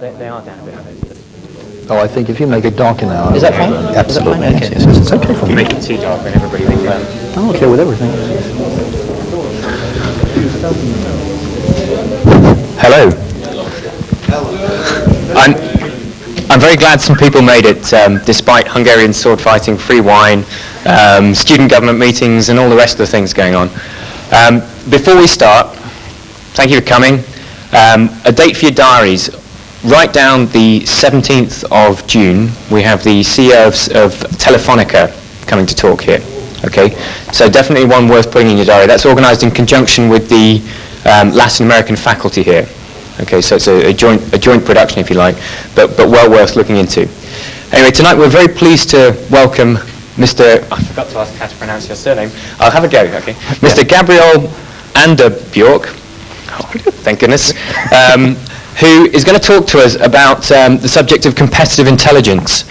They are down a bit. Oh, I think if you make it darker now... Is that fine? Absolutely. Is that fine? Okay. Yes, it's okay for me. Make it too dark and everybody thinks that. I'm okay with everything. Hello. I'm very glad some people made it, despite Hungarian sword fighting, free wine, student government meetings, and all the rest of the things going on. Before we start, thank you for coming. A date for your diaries. Write down the 17th of June. We have the CEO of Telefonica coming to talk here. Okay, so definitely one worth putting in your diary. That's organised in conjunction with the Latin American faculty here. Okay, so it's a joint production, if you like, but well worth looking into. Anyway, tonight we're very pleased to welcome Mr. I forgot to ask how to pronounce your surname. I'll have a go. Okay, Mr. Gabriel Anderbjork. Oh, thank goodness. Who is going to talk to us about the subject of competitive intelligence.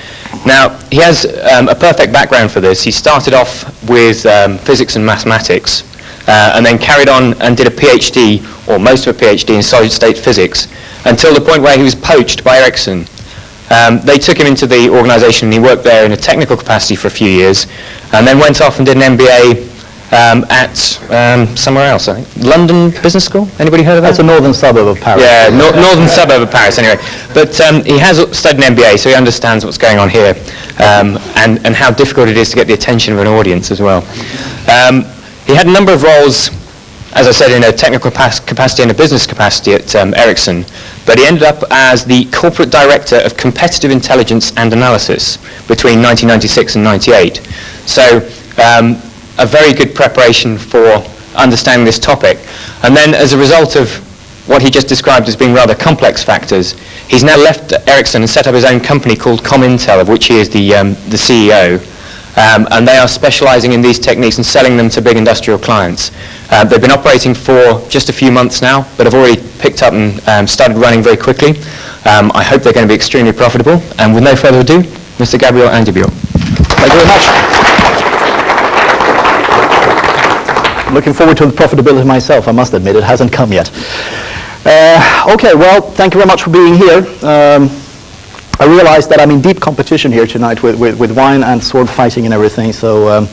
Now, he has a perfect background for this. He started off with physics and mathematics, and then carried on and did a PhD, or most of a PhD, in solid-state physics, until the point where he was poached by Ericsson. They took him into the organisation, and he worked there in a technical capacity for a few years, and then went off and did an MBA at somewhere else, I think. London Business School? Anybody heard of that? That's a northern suburb of Paris. Yeah, northern suburb of Paris, anyway. But he has studied an MBA, so he understands what's going on here, and how difficult it is to get the attention of an audience as well. He had a number of roles, as I said, in a technical capacity and a business capacity at Ericsson, but he ended up as the corporate director of competitive intelligence and analysis between 1996 and 98. So a very good preparation for understanding this topic. And then as a result of what he just described as being rather complex factors, he's now left Ericsson and set up his own company called ComIntel, of which he is the CEO. And they are specializing in these techniques and selling them to big industrial clients. They've been operating for just a few months now, but have already picked up and started running very quickly. I hope they're going to be extremely profitable. And with no further ado, Mr. Gabriel Anderbjork. Thank you very much. Looking forward to the profitability myself, I must admit. It hasn't come yet. Okay, well, thank you very much for being here. I realize that I'm in deep competition here tonight with wine and sword fighting and everything, so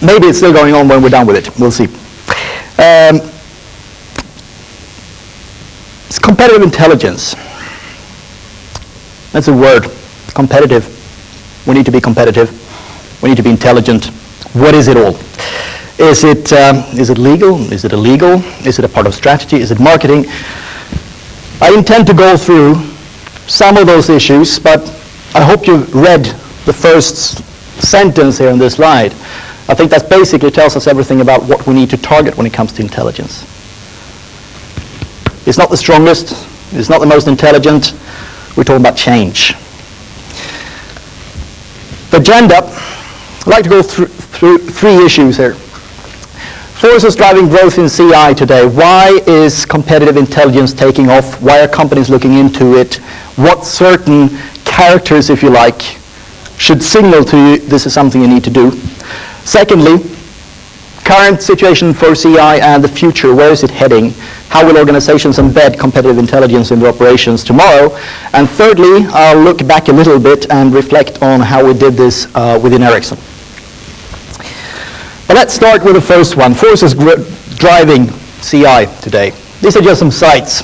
maybe it's still going on when we're done with it. We'll see. It's competitive intelligence. That's a word. Competitive. We need to be competitive. We need to be intelligent. What is it all? Is it legal? Is it illegal? Is it a part of strategy? Is it marketing? I intend to go through some of those issues, but I hope you've read the first sentence here on this slide. I think that basically tells us everything about what we need to target when it comes to intelligence. It's not the strongest. It's not the most intelligent. We're talking about change. The agenda, I'd like to go through three issues here. Forces driving growth in CI today. Why is competitive intelligence taking off? Why are companies looking into it? What certain characters, if you like, should signal to you this is something you need to do? Secondly, current situation for CI and the future. Where is it heading? How will organizations embed competitive intelligence in their operations tomorrow? And thirdly, I'll look back a little bit and reflect on how we did this within Ericsson. But let's start with the first one, forces driving CI today. These are just some sites.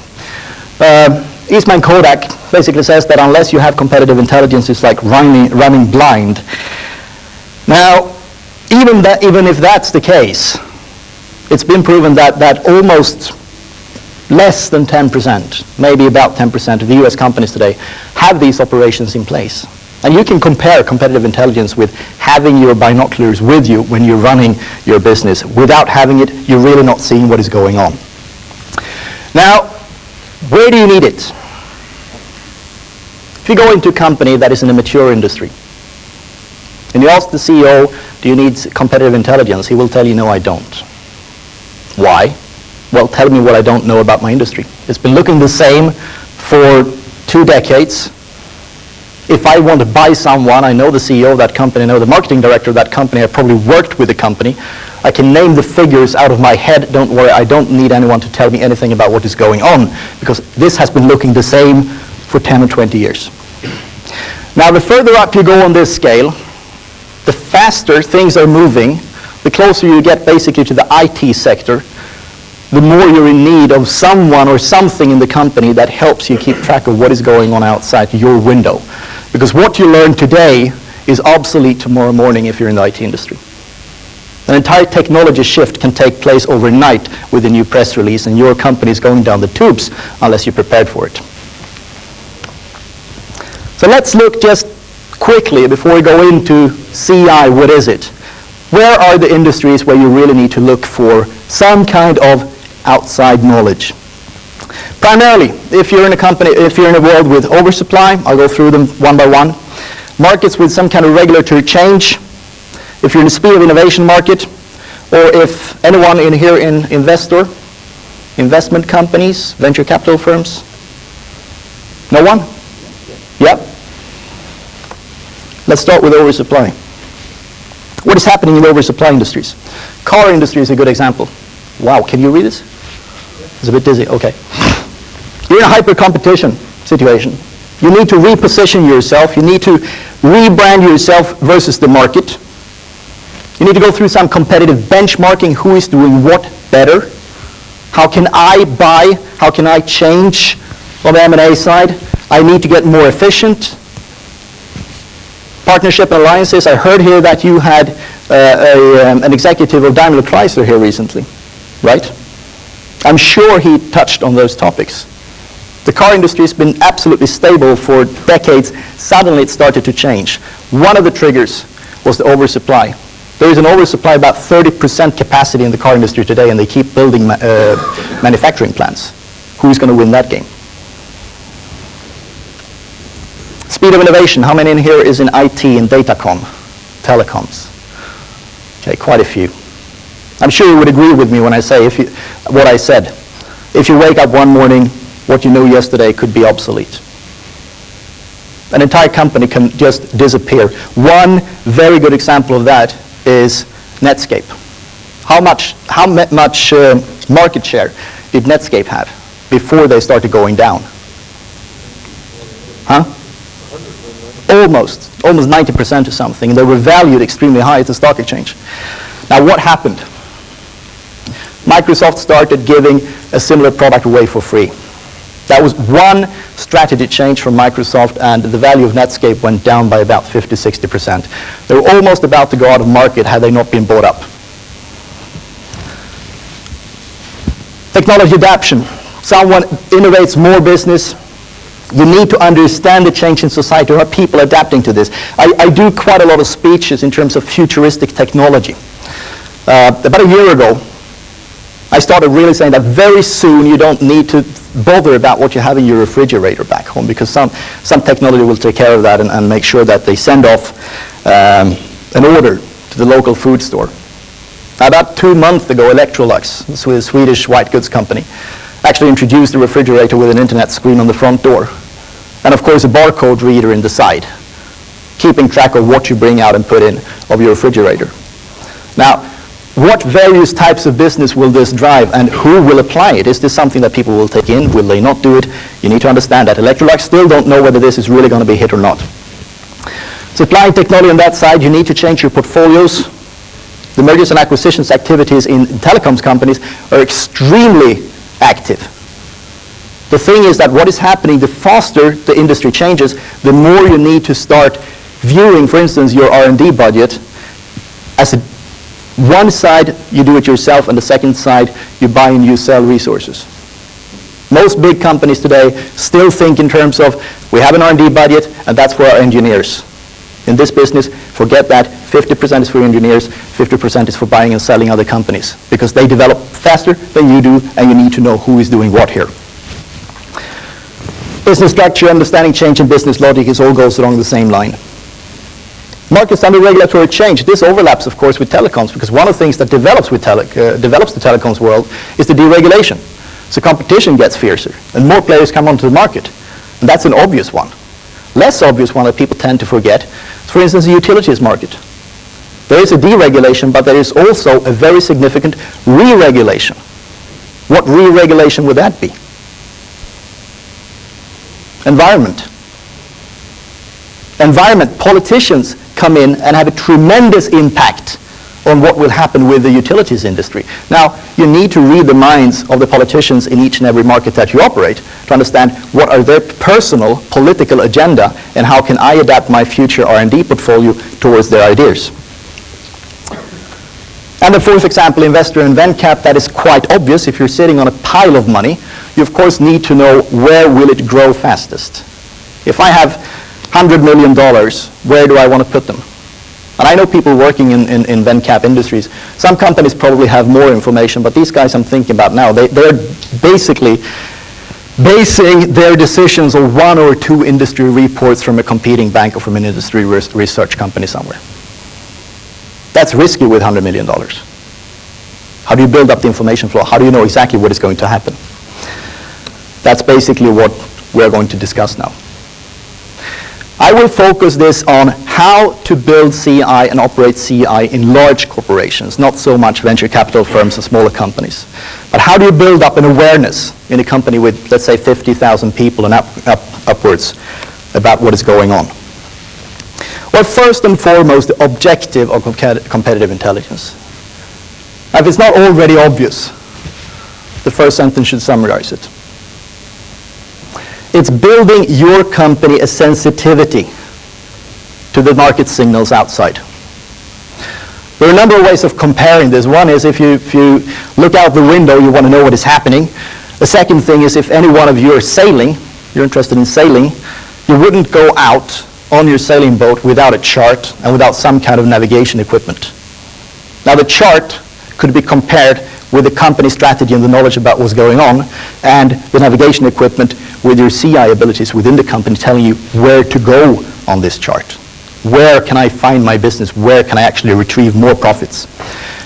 Eastman Kodak basically says that unless you have competitive intelligence, it's like running blind. Now, even if that's the case, it's been proven that almost less than 10%, maybe about 10% of the US companies today have these operations in place. And you can compare competitive intelligence with having your binoculars with you when you're running your business. Without having it, you're really not seeing what is going on. Now, where do you need it? If you go into a company that is in a mature industry, and you ask the CEO, do you need competitive intelligence? He will tell you, no, I don't. Why? Well, tell me what I don't know about my industry. It's been looking the same for 2 decades. If I want to buy someone, I know the CEO of that company, I know the marketing director of that company, I've probably worked with the company. I can name the figures out of my head, don't worry, I don't need anyone to tell me anything about what is going on, because this has been looking the same for 10 or 20 years. Now, the further up you go on this scale, the faster things are moving, the closer you get basically to the IT sector, the more you're in need of someone or something in the company that helps you keep track of what is going on outside your window. Because what you learn today is obsolete tomorrow morning if you're in the IT industry. An entire technology shift can take place overnight with a new press release, and your company is going down the tubes unless you're prepared for it. So let's look just quickly before we go into CI, what is it? Where are the industries where you really need to look for some kind of outside knowledge? Primarily, if you're in a company, if you're in a world with oversupply, I'll go through them one by one. Markets with some kind of regulatory change. If you're in the speed of innovation market, or if anyone in here in investment companies, venture capital firms. No one? Yep. Let's start with oversupply. What is happening in the oversupply industries? Car industry is a good example. Wow, can you read this? It's a bit dizzy, okay. You're in a hyper-competition situation. You need to reposition yourself. You need to rebrand yourself versus the market. You need to go through some competitive benchmarking. Who is doing what better? How can I buy? How can I change on the M&A side? I need to get more efficient. Partnership and alliances. I heard here that you had an executive of Daimler Chrysler here recently, right? I'm sure he touched on those topics. The car industry has been absolutely stable for decades. Suddenly it started to change. One of the triggers was the oversupply. There is an oversupply, about 30% capacity in the car industry today, and they keep building manufacturing plants. Who's going to win that game? Speed of innovation. How many in here is in IT and datacom, telecoms? Okay, quite a few. I'm sure you would agree with me when I say what I said. If you wake up one morning, what you knew yesterday could be obsolete. An entire company can just disappear. One very good example of that is Netscape. How much market share did Netscape have before they started going down? Huh? Almost 90% or something. They were valued extremely high at the stock exchange. Now what happened? Microsoft started giving a similar product away for free. That was one strategy change from Microsoft, and the value of Netscape went down by about 50-60%. They were almost about to go out of market had they not been bought up. Technology adaptation. Someone innovates more business. You need to understand the change in society. How are people adapting to this? I do quite a lot of speeches in terms of futuristic technology. About a year ago, I started really saying that very soon you don't need to bother about what you have in your refrigerator back home, because some technology will take care of that and make sure that they send off an order to the local food store. About 2 months ago, Electrolux, the Swedish white goods company, actually introduced a refrigerator with an internet screen on the front door. And of course a barcode reader in the side, keeping track of what you bring out and put in of your refrigerator. Now, what various types of business will this drive, and who will apply it? Is this something that people will take in? Will they not do it? You need to understand that Electrolux still don't know whether this is really going to be a hit or not. Supplying technology on that side, you need to change your portfolios. The mergers and acquisitions activities in telecoms companies are extremely active. The thing is that what is happening, the faster the industry changes, the more you need to start viewing, for instance, your R&D budget as one side you do it yourself, and the second side you buy and you sell resources. Most big companies today still think in terms of, we have an R&D budget and that's for our engineers. In this business, forget that. 50% is for engineers, 50% is for buying and selling other companies, because they develop faster than you do, and you need to know who is doing what here. Business structure, understanding change in business logic, all goes along the same line. Markets under regulatory change. This overlaps, of course, with telecoms, because one of the things that develops the telecoms world is the deregulation. So competition gets fiercer, and more players come onto the market. And that's an obvious one. Less obvious one that people tend to forget is, for instance, the utilities market. There is a deregulation, but there is also a very significant re-regulation. What re-regulation would that be? Environment. Environment, politicians come in and have a tremendous impact on what will happen with the utilities industry. Now, you need to read the minds of the politicians in each and every market that you operate to understand what are their personal political agenda and how can I adapt my future R&D portfolio towards their ideas. And the fourth example, investor in VenCap, that is quite obvious. If you're sitting on a pile of money, you of course need to know where will it grow fastest. If I have $100 million, where do I want to put them? And I know people working in VenCap industries. Some companies probably have more information, but these guys I'm thinking about now, they're basically basing their decisions on one or two industry reports from a competing bank or from an industry research company somewhere. That's risky with $100 million. How do you build up the information flow? How do you know exactly what is going to happen? That's basically what we're going to discuss now. I will focus this on how to build CI and operate CI in large corporations, not so much venture capital firms and smaller companies. But how do you build up an awareness in a company with, let's say, 50,000 people and upwards about what is going on? Well, first and foremost, the objective of competitive intelligence. If it's not already obvious, the first sentence should summarize it. It's building your company a sensitivity to the market signals outside. There are a number of ways of comparing this. One is if you look out the window, you want to know what is happening. The second thing is if any one of you are sailing, you're interested in sailing, you wouldn't go out on your sailing boat without a chart and without some kind of navigation equipment. Now the chart could be compared with the company strategy and the knowledge about what's going on, and the navigation equipment with your CI abilities within the company telling you where to go on this chart. Where can I find my business? Where can I actually retrieve more profits?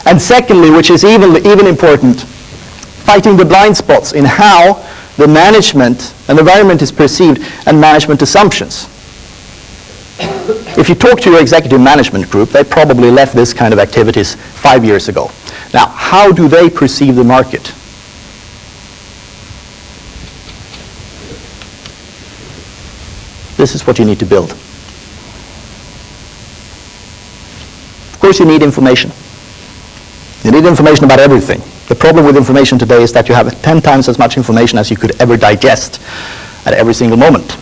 And secondly, which is even important, fighting the blind spots in how the management and environment is perceived and management assumptions. If you talk to your executive management group, they probably left this kind of activities 5 years ago. Now, how do they perceive the market? This is what you need to build. Of course, you need information. You need information about everything. The problem with information today is that you have 10 times as much information as you could ever digest at every single moment.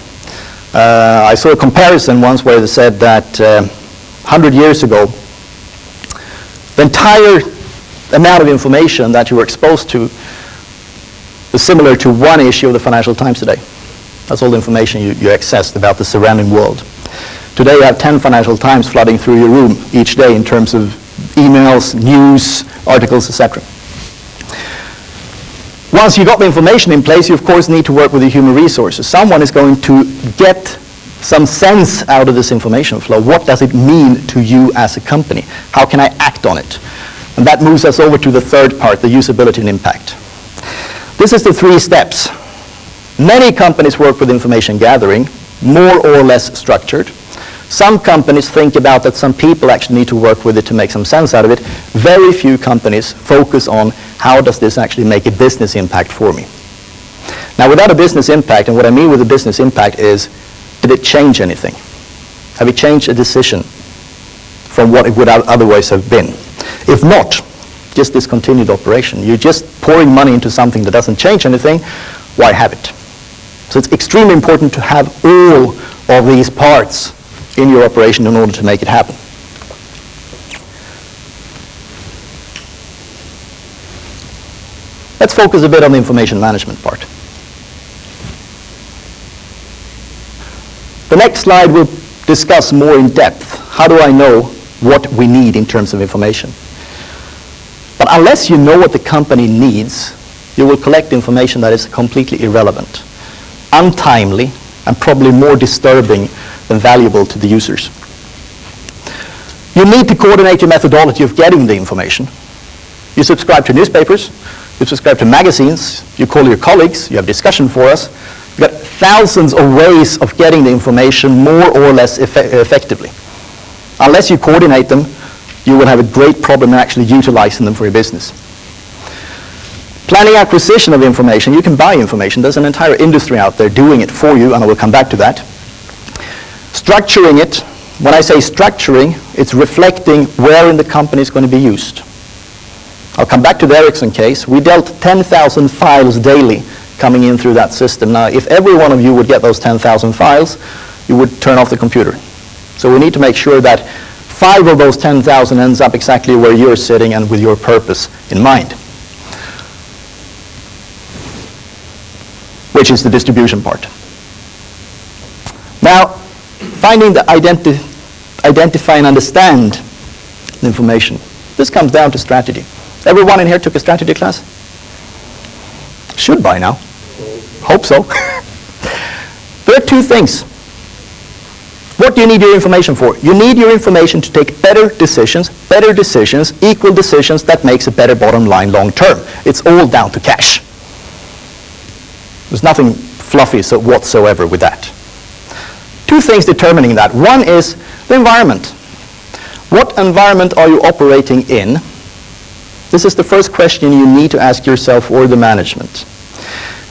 I saw a comparison once where they said that 100 years ago, the entire amount of information that you were exposed to was similar to one issue of the Financial Times today. That's all the information you accessed about the surrounding world. Today you have 10 Financial Times flooding through your room each day in terms of emails, news, articles, etc. Once you got the information in place, you of course need to work with the human resources. Someone is going to get some sense out of this information flow. What does it mean to you as a company? How can I act on it? And that moves us over to the third part, the usability and impact. This is the 3 steps. Many companies work with information gathering, more or less structured. Some companies think about that some people actually need to work with it to make some sense out of it. Very few companies focus on how does this actually make a business impact for me. Now, without a business impact, and what I mean with a business impact is, did it change anything? Have you changed a decision from what it would otherwise have been? If not, just discontinued operation. You're just pouring money into something that doesn't change anything. Why have it? So it's extremely important to have all of these parts in your operation in order to make it happen. Let's focus a bit on the information management part. The next slide will discuss more in depth. How do I know what we need in terms of information? But unless you know what the company needs, you will collect information that is completely irrelevant, untimely, and probably more disturbing than valuable to the users. You need to coordinate your methodology of getting the information. You subscribe to newspapers, you subscribe to magazines, you call your colleagues, you have discussion forums. You've got thousands of ways of getting the information more or less effectively. Unless you coordinate them, you will have a great problem in actually utilizing them for your business. Planning acquisition of information, you can buy information. There's an entire industry out there doing it for you, and I will come back to that. Structuring it, when I say structuring, it's reflecting where in the company it's going to be used. I'll come back to the Ericsson case. We dealt 10,000 files daily coming in through that system. Now, if every one of you would get those 10,000 files, you would turn off the computer. So we need to make sure that 5 of those 10,000 ends up exactly where you're sitting and with your purpose in mind, which is the distribution part. Now, finding the identify and understand the information. This comes down to strategy. Everyone in here took a strategy class? Should by now. Hope so. There are two things. What do you need your information for? You need your information to take better decisions, equal decisions that makes a better bottom line long term. It's all down to cash. There's nothing fluffy whatsoever with that. Two things determining that. One is the environment. What environment are you operating in? This is the first question you need to ask yourself or the management.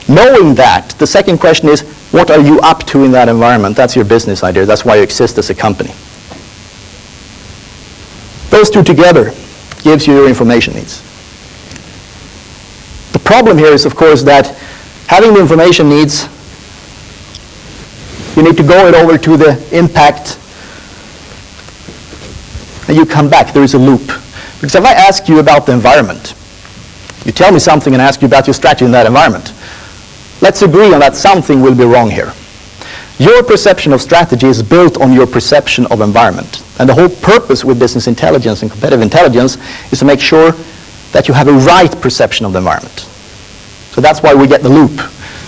Knowing that, the second question is, what are you up to in that environment? That's your business idea. That's why you exist as a company. Those two together gives you your information needs. The problem here is, of course, that having the information needs, you need to go it over to the impact, and you come back. There is a loop. Because if I ask you about the environment, you tell me something and ask you about your strategy in that environment. Let's agree on that something will be wrong here. Your perception of strategy is built on your perception of environment. And the whole purpose with business intelligence and competitive intelligence is to make sure that you have a right perception of the environment. So that's why we get the loop.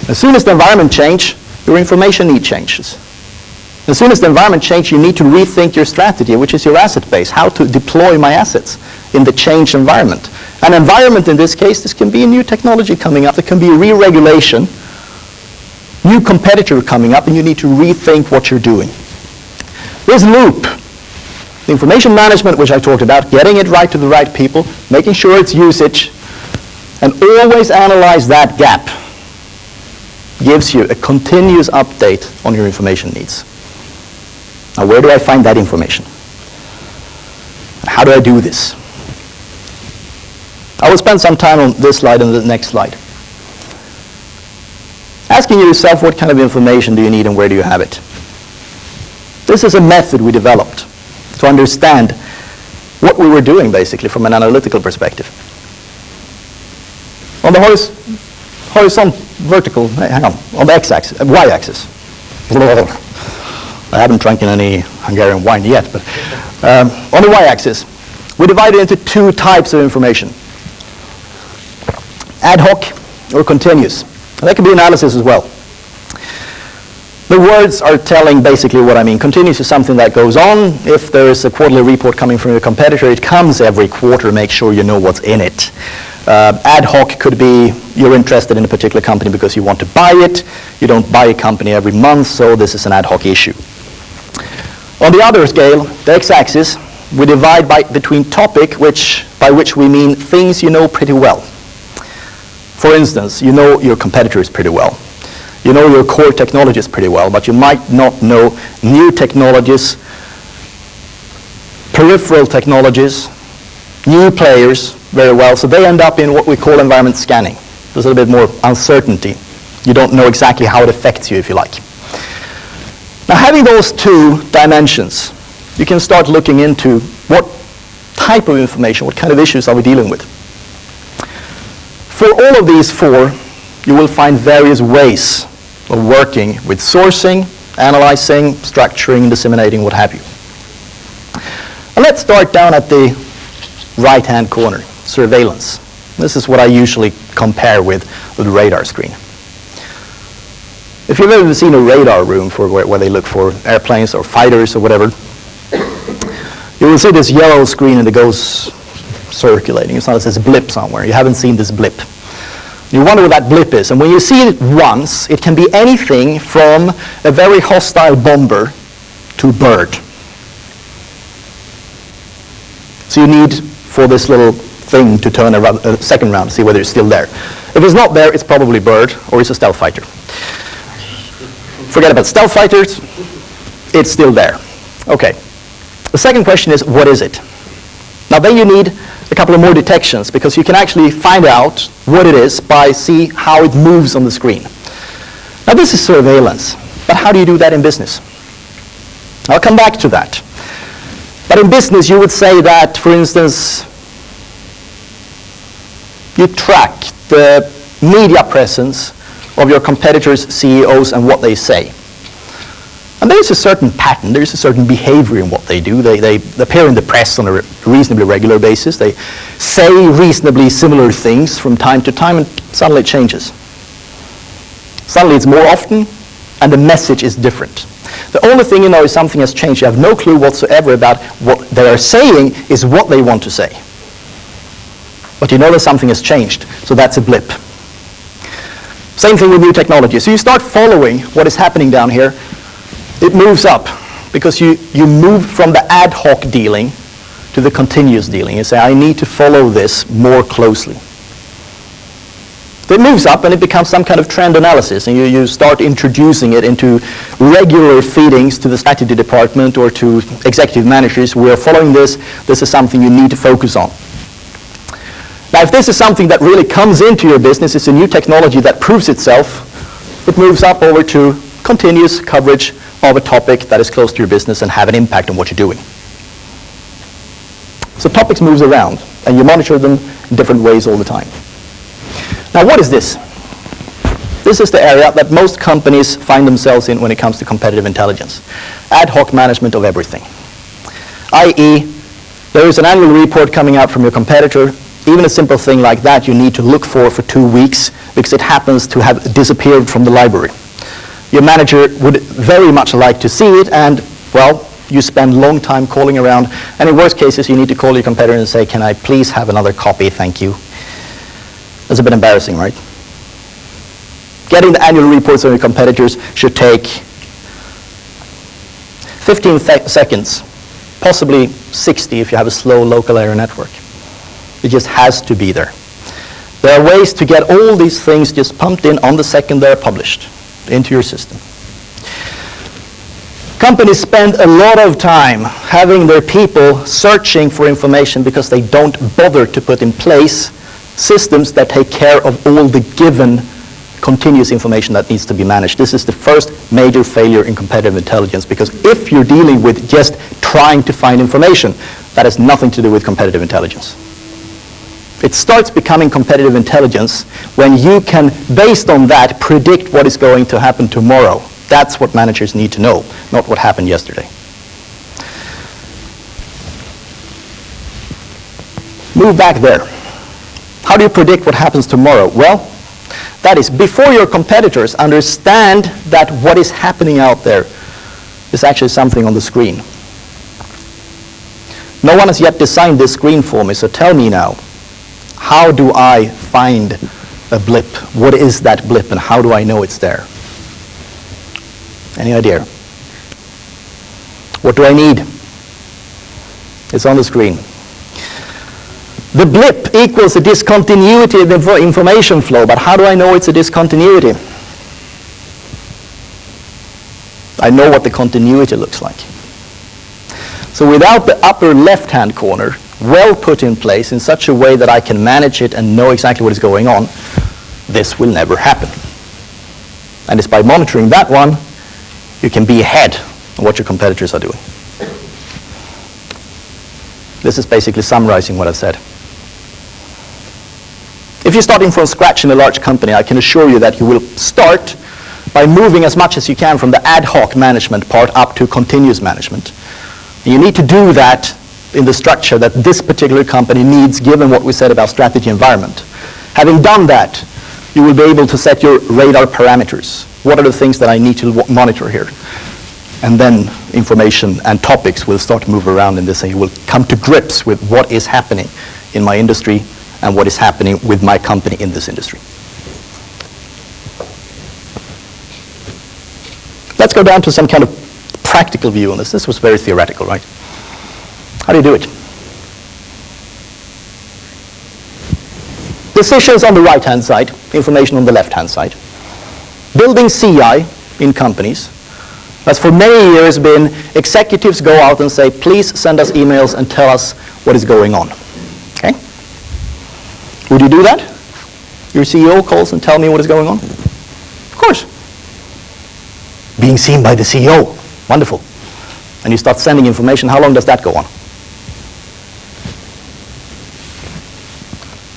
As soon as the environment changes, your information need changes. As soon as the environment changes, you need to rethink your strategy, which is your asset base, how to deploy my assets in the changed environment. An environment in this case, this can be a new technology coming up, there can be re-regulation, new competitor coming up, and you need to rethink what you're doing. This loop, the information management, which I talked about, getting it right to the right people, making sure it's usage, and always analyze that gap, gives you a continuous update on your information needs. Now, where do I find that information? How do I do this? I will spend some time on this slide and the next slide. Asking yourself what kind of information do you need and where do you have it? This is a method we developed to understand what we were doing basically from an analytical perspective. On the vertical, hang on the x-axis, y-axis. I haven't drunk any Hungarian wine yet, but on the y-axis, we divide it into two types of information. Ad hoc or continuous. And that can be analysis as well. The words are telling basically what I mean. Continuous is something that goes on. If there is a quarterly report coming from your competitor, it comes every quarter. Make sure you know what's in it. Ad hoc could be you're interested in a particular company because you want to buy it. You don't buy a company every month, so this is an ad hoc issue. On the other scale, the x-axis, we divide between topic, by which we mean things you know pretty well. For instance, you know your competitors pretty well. You know your core technologies pretty well, but you might not know new technologies, peripheral technologies, new players very well. So they end up in what we call environment scanning. There's a little bit more uncertainty. You don't know exactly how it affects you, if you like. Now, having those two dimensions, you can start looking into what type of information, what kind of issues are we dealing with. For all of these four, you will find various ways of working with sourcing, analyzing, structuring, disseminating, what have you. And let's start down at the right-hand corner, surveillance. This is what I usually compare with the radar screen. If you've ever seen a radar room for where they look for airplanes or fighters or whatever, you will see this yellow screen and it goes circulating. It's not as a blip somewhere. You haven't seen this blip. You wonder what that blip is. And when you see it once, it can be anything from a very hostile bomber to a bird. So you need for this little thing to turn a second round to see whether it's still there. If it's not there, it's probably bird or it's a stealth fighter. Forget about stealth fighters, it's still there. Okay. The second question is, what is it? Now then you need a couple of more detections, because you can actually find out what it is by see how it moves on the screen. Now this is surveillance, but how do you do that in business? I'll come back to that. But in business you would say that, for instance, you track the media presence of your competitors' CEOs and what they say. And there's a certain pattern, there's a certain behavior in what they do. They appear in the press on a reasonably regular basis. They say reasonably similar things from time to time, and suddenly it changes. Suddenly it's more often, and the message is different. The only thing you know is something has changed. You have no clue whatsoever about what they are saying is what they want to say. But you know that something has changed, so that's a blip. Same thing with new technology. So you start following what is happening down here. It moves up because you move from the ad hoc dealing to the continuous dealing. You say, I need to follow this more closely. So it moves up and it becomes some kind of trend analysis, and you start introducing it into regular feedings to the strategy department or to executive managers. We are following this. This is something you need to focus on. Now, if this is something that really comes into your business, it's a new technology that proves itself, it moves up over to continuous coverage of a topic that is close to your business and have an impact on what you're doing. So topics moves around, and you monitor them in different ways all the time. Now, what is this? This is the area that most companies find themselves in when it comes to competitive intelligence. Ad hoc management of everything. i.e., there is an annual report coming out from your competitor. Even a simple thing like that you need to look for 2 weeks because it happens to have disappeared from the library. Your manager would very much like to see it, and, well, you spend long time calling around, and in worst cases you need to call your competitor and say, can I please have another copy, thank you. That's a bit embarrassing, right? Getting the annual reports of your competitors should take 15 seconds, possibly 60 if you have a slow local area network. It just has to be there. There are ways to get all these things just pumped in on the second they're published into your system. Companies spend a lot of time having their people searching for information because they don't bother to put in place systems that take care of all the given continuous information that needs to be managed. This is the first major failure in competitive intelligence, because if you're dealing with just trying to find information, that has nothing to do with competitive intelligence. It starts becoming competitive intelligence when you can, based on that, predict what is going to happen tomorrow. That's what managers need to know, not what happened yesterday. Move back there. How do you predict what happens tomorrow? Well, that is, before your competitors understand that what is happening out there is actually something on the screen. No one has yet designed this screen for me, so tell me now, how do I find a blip? What is that blip, and how do I know it's there? Any idea? What do I need? It's on the screen. The blip equals a discontinuity of the information flow, but how do I know it's a discontinuity? I know what the continuity looks like. So without the upper left-hand corner well put in place in such a way that I can manage it and know exactly what is going on, this will never happen. And it's by monitoring that one, you can be ahead of what your competitors are doing. This is basically summarizing what I've said. If you're starting from scratch in a large company, I can assure you that you will start by moving as much as you can from the ad hoc management part up to continuous management. And you need to do that in the structure that this particular company needs, given what we said about strategy environment. Having done that, you will be able to set your radar parameters. What are the things that I need to monitor here? And then information and topics will start to move around in this, and you will come to grips with what is happening in my industry and what is happening with my company in this industry. Let's go down to some kind of practical view on this. This was very theoretical, right? How do you do it? Decisions on the right-hand side. information on the left-hand side. Building CI in companies. That's for many years been executives go out and say, please send us emails and tell us what is going on. Okay? Would you do that? Your CEO calls and tell me what is going on? Of course. Being seen by the CEO. Wonderful. And you start sending information. How long does that go on?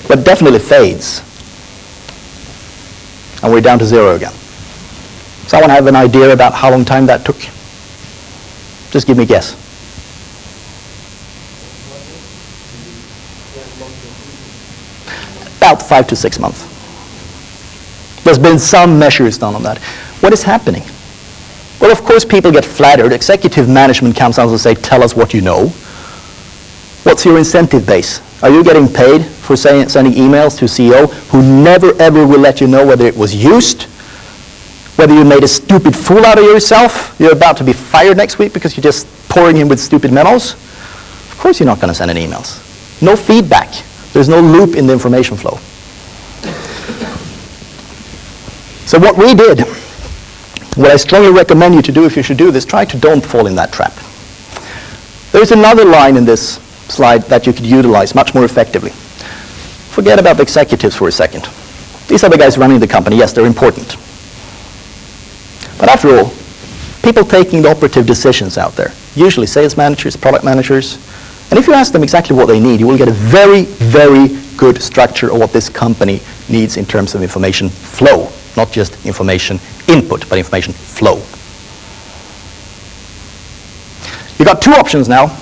But definitely fades. And we're down to 0 again. Someone have an idea about how long time that took? Just give me a guess. About 5 to 6 months. There's been some measures done on that. What is happening? Well, of course, people get flattered. Executive management comes out and say, tell us what you know. What's your incentive base? Are you getting paid for sending emails to CEO who never ever will let you know whether it was used, whether you made a stupid fool out of yourself, you're about to be fired next week because you're just pouring him with stupid memos? Of course you're not going to send any emails. No feedback. There's no loop in the information flow. So what we did, what I strongly recommend you to do if you should do this, try to don't fall in that trap. There's another line in this slide that you could utilize much more effectively. Forget about the executives for a second. These are the guys running the company. Yes, they're important. But after all, people taking the operative decisions out there, usually sales managers, product managers, and if you ask them exactly what they need, you will get a very, very good structure of what this company needs in terms of information flow, not just information input, but information flow. You've got two options now.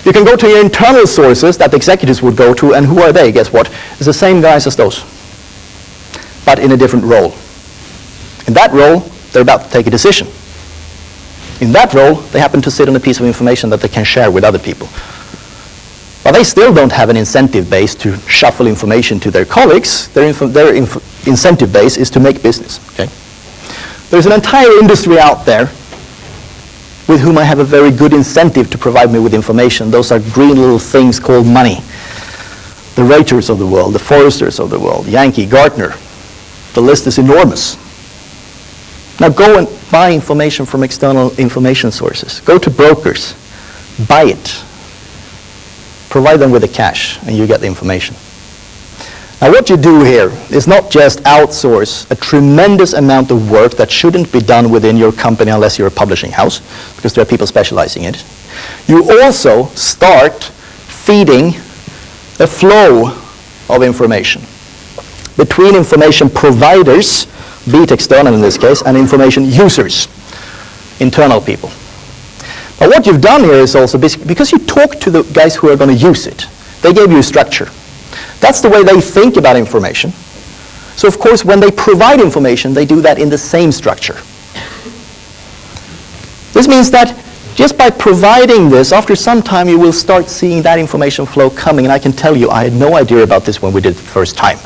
You can go to your internal sources that the executives would go to, and who are they? Guess what? It's the same guys as those, but in a different role. In that role, they're about to take a decision. In that role, they happen to sit on a piece of information that they can share with other people. But they still don't have an incentive base to shuffle information to their colleagues. Their incentive base is to make business. Okay? There's an entire industry out there with whom I have a very good incentive to provide me with information. Those are green little things called money. The Reuters of the world, the Forresters of the world, Yankee, Gartner. The list is enormous. Now go and buy information from external information sources. Go to brokers. Buy it. Provide them with the cash, and you get the information. Now what you do here is not just outsource a tremendous amount of work that shouldn't be done within your company unless you're a publishing house, because there are people specializing in it. You also start feeding a flow of information between information providers, be it external in this case, and information users, internal people. But what you've done here is also, because you talk to the guys who are going to use it, they gave you a structure. That's the way they think about information. So of course, when they provide information, they do that in the same structure. This means that just by providing this, after some time, you will start seeing that information flow coming. And I can tell you, I had no idea about this when we did it the first time.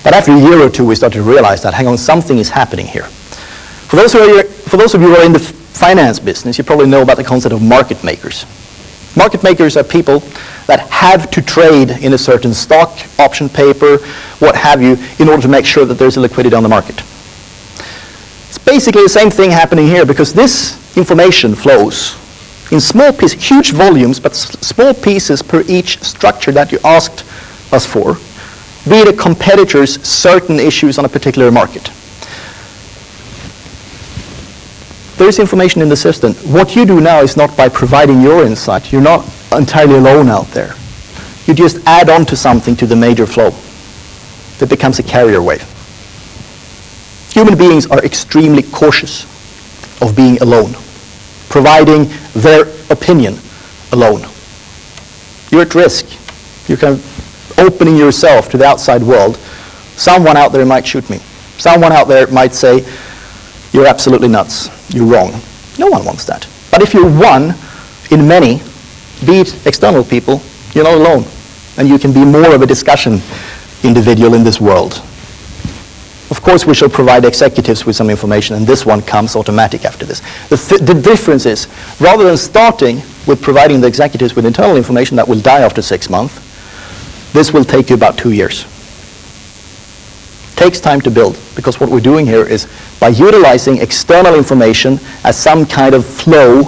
But after a year or two, we started to realize that, hang on, something is happening here. For those of you who are in the finance business, you probably know about the concept of market makers. Market makers are people that have to trade in a certain stock, option paper, what have you, in order to make sure that there's a liquidity on the market. It's basically the same thing happening here, because this information flows in small pieces, huge volumes, but small pieces per each structure that you asked us for, be it a competitor's certain issues on a particular market. There's information in the system. What you do now is not by providing your insight. You're not entirely alone out there. You just add on to something to the major flow. That becomes a carrier wave. Human beings are extremely cautious of being alone, providing their opinion alone. You're at risk. You're kind of opening yourself to the outside world. Someone out there might shoot me. Someone out there might say, you're absolutely nuts. You're wrong. No one wants that. But if you're one in many, be it external people, you're not alone. And you can be more of a discussion individual in this world. Of course, we shall provide executives with some information, and this one comes automatic after this. The difference is, rather than starting with providing the executives with internal information that will die after 6 months, this will take you about 2 years. Takes time to build, because what we're doing here is by utilizing external information as some kind of flow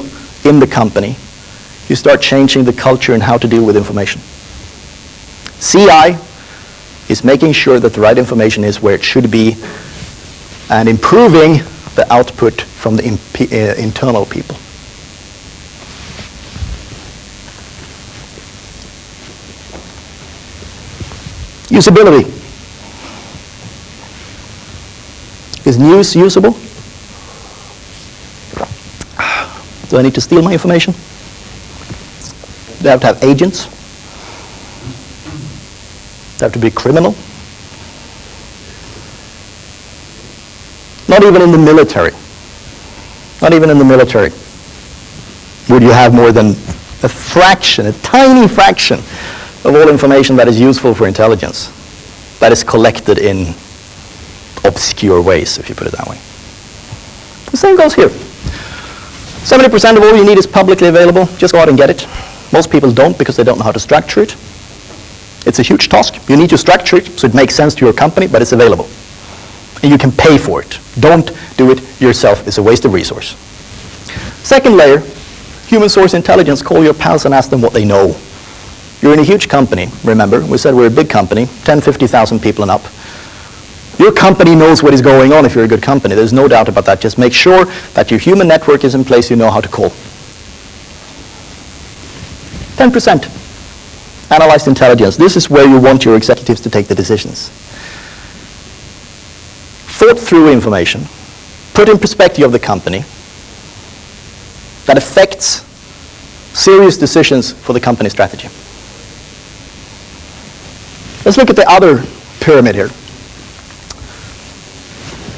in the company, you start changing the culture and how to deal with information. CI is making sure that the right information is where it should be and improving the output from the internal people. Usability. Is news usable? Do I need to steal my information? Do I have to have agents? Do I have to be a criminal? Not even in the military. Not even in the military would you have more than a fraction, a tiny fraction of all information that is useful for intelligence that is collected in obscure ways, if you put it that way. The same goes here. 70% of all you need is publicly available. Just go out and get it. Most people don't because they don't know how to structure it. It's a huge task. You need to structure it so it makes sense to your company, but it's available. And you can pay for it. Don't do it yourself. It's a waste of resource. Second layer, human source intelligence. Call your pals and ask them what they know. You're in a huge company, remember. We said we're a big company, 10, 50,000 people and up. Your company knows what is going on if you're a good company. There's no doubt about that. Just make sure that your human network is in place you know how to call. 10%. Analyzed intelligence. This is where you want your executives to take the decisions. Thought through information, put in perspective of the company that affects serious decisions for the company strategy. Let's look at the other pyramid here.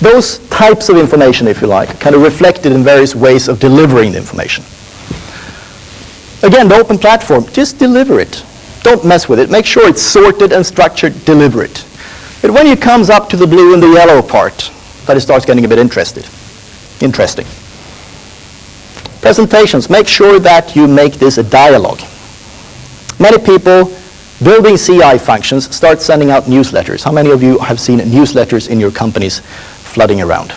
Those types of information, if you like, kind of reflected in various ways of delivering the information. Again, the open platform, just deliver it. Don't mess with it. Make sure it's sorted and structured, deliver it. But when it comes up to the blue and the yellow part, that it starts getting a bit interesting. Presentations, make sure that you make this a dialogue. Many people building CI functions start sending out newsletters. How many of you have seen newsletters in your companies flooding around?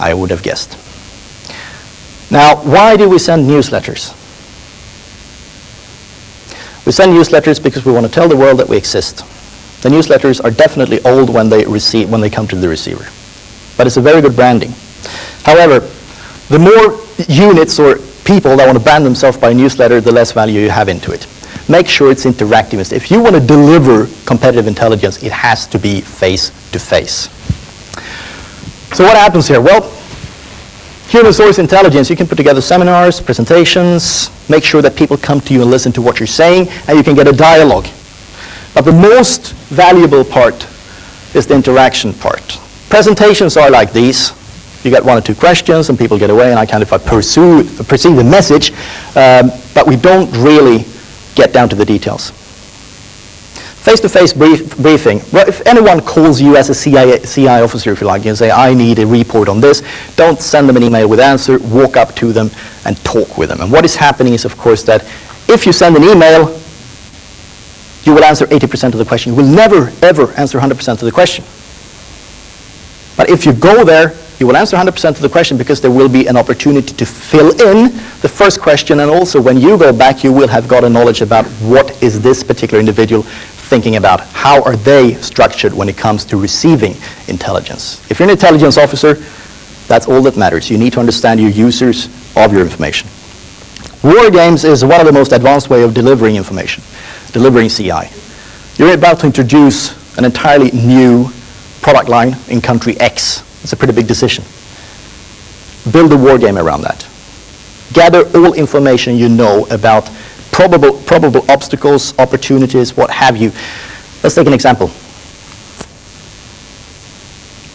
I would have guessed. Now, why do we send newsletters? We send newsletters because we want to tell the world that we exist. The newsletters are definitely old when they come to the receiver. But it's a very good branding. However, the more units or people that want to brand themselves by a newsletter, the less value you have into it. Make sure it's interactive. If you want to deliver competitive intelligence, it has to be face-to-face. So what happens here? Well, human source intelligence, you can put together seminars, presentations, make sure that people come to you and listen to what you're saying, and you can get a dialogue. But the most valuable part is the interaction part. Presentations are like these. You get one or two questions, and people get away, and I kind of perceive the message, but we don't really get down to the details. Face-to-face briefing. Well, if anyone calls you as a CI officer, if you like, and say, I need a report on this, don't send them an email with answer, walk up to them and talk with them. And what is happening is, of course, that if you send an email, you will answer 80% of the question. You will never, ever answer 100% of the question. But if you go there, you will answer 100% of the question because there will be an opportunity to fill in the first question, and also when you go back, you will have got a knowledge about what is this particular individual thinking about. How are they structured when it comes to receiving intelligence? If you're an intelligence officer, that's all that matters. You need to understand your users of your information. War games is one of the most advanced way of delivering information, delivering CI. You're about to introduce an entirely new product line in country X. It's a pretty big decision. Build a war game around that. Gather all information you know about probable obstacles, opportunities, what have you. Let's take an example.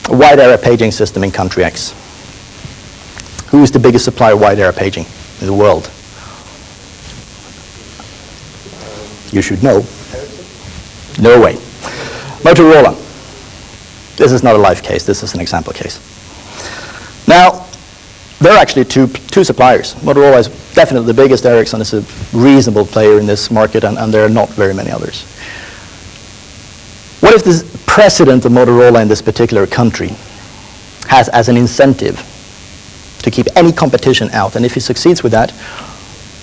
A wide area paging system in country X. Who is the biggest supplier of wide area paging in the world? You should know. No way. Motorola. This is not a live case, this is an example case. Now, there are actually two suppliers. Motorola is definitely the biggest, Ericsson is a reasonable player in this market, and there are not very many others. What if the president of Motorola in this particular country has as an incentive to keep any competition out, and if he succeeds with that,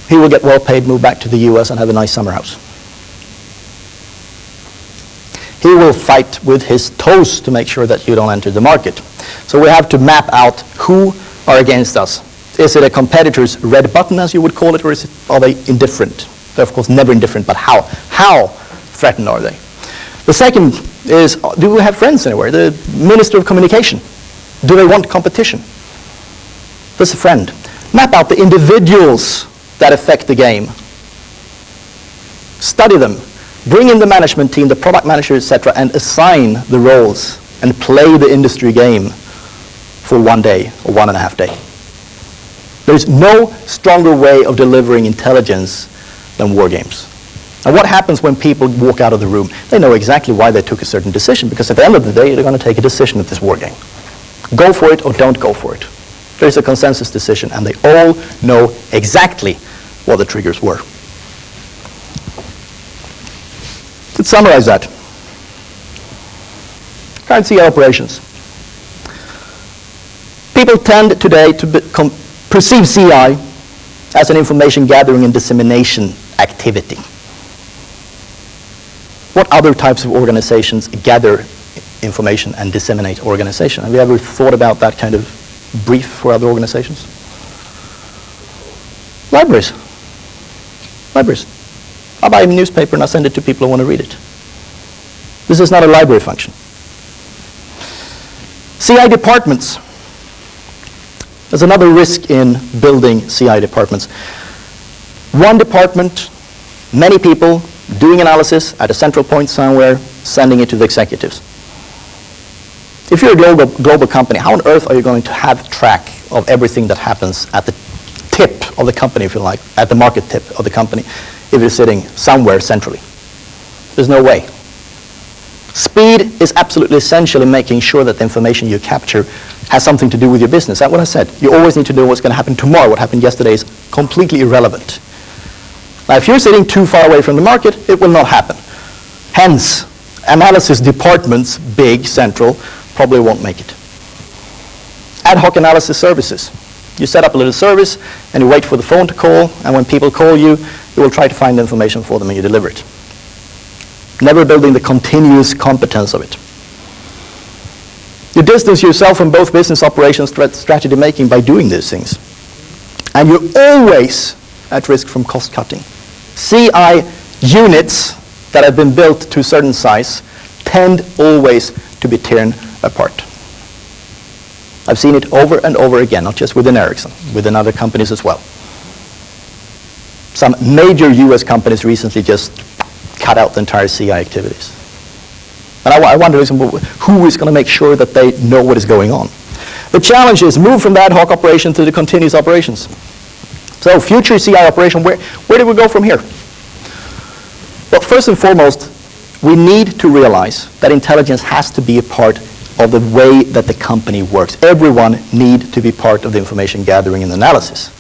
he will get well paid, move back to the US and have a nice summer house. He will fight with his toes to make sure that you don't enter the market. So we have to map out who are against us. Is it a competitor's red button, as you would call it, or are they indifferent? They're of course never indifferent, but how? How threatened are they? The second is, do we have friends anywhere? The Minister of Communication. Do they want competition? That's a friend. Map out the individuals that affect the game. Study them. Bring in the management team, the product manager, etc., and assign the roles and play the industry game for 1 day or 1.5 days. There's no stronger way of delivering intelligence than war games. And what happens when people walk out of the room? They know exactly why they took a certain decision, because at the end of the day, they're going to take a decision at this war game. Go for it or don't go for it. There's a consensus decision, and they all know exactly what the triggers were. Let's summarize that. Current CI operations. People tend today to perceive CI as an information gathering and dissemination activity. What other types of organizations gather information and disseminate organization? Have you ever thought about that kind of brief for other organizations? Libraries. Libraries. I buy a newspaper and I send it to people who want to read it. This is not a library function. CI departments. There's another risk in building CI departments. One department, many people, doing analysis at a central point somewhere, sending it to the executives. If you're a global company, how on earth are you going to have track of everything that happens at the tip of the company, if you like, at the market tip of the company, if you're sitting somewhere centrally? There's no way. Speed is absolutely essential in making sure that the information you capture has something to do with your business. That's what I said. You always need to know what's going to happen tomorrow. What happened yesterday is completely irrelevant. Now, if you're sitting too far away from the market, it will not happen. Hence, analysis departments, big, central, probably won't make it. Ad hoc analysis services. You set up a little service, and you wait for the phone to call, and when people call you, you will try to find the information for them, and you deliver it. Never building the continuous competence of it. You distance yourself from both business operations, strategy making by doing these things. And you're always at risk from cost cutting. CI units that have been built to a certain size tend always to be torn apart. I've seen it over and over again, not just within Ericsson, within other companies as well. Some major US companies recently just cut out the entire CI activities. And I wonder who is going to make sure that they know what is going on. The challenge is move from the ad hoc operation to the continuous operations. So future CI operation, where do we go from here? Well, first and foremost, we need to realize that intelligence has to be a part of the way that the company works. Everyone needs to be part of the information gathering and analysis.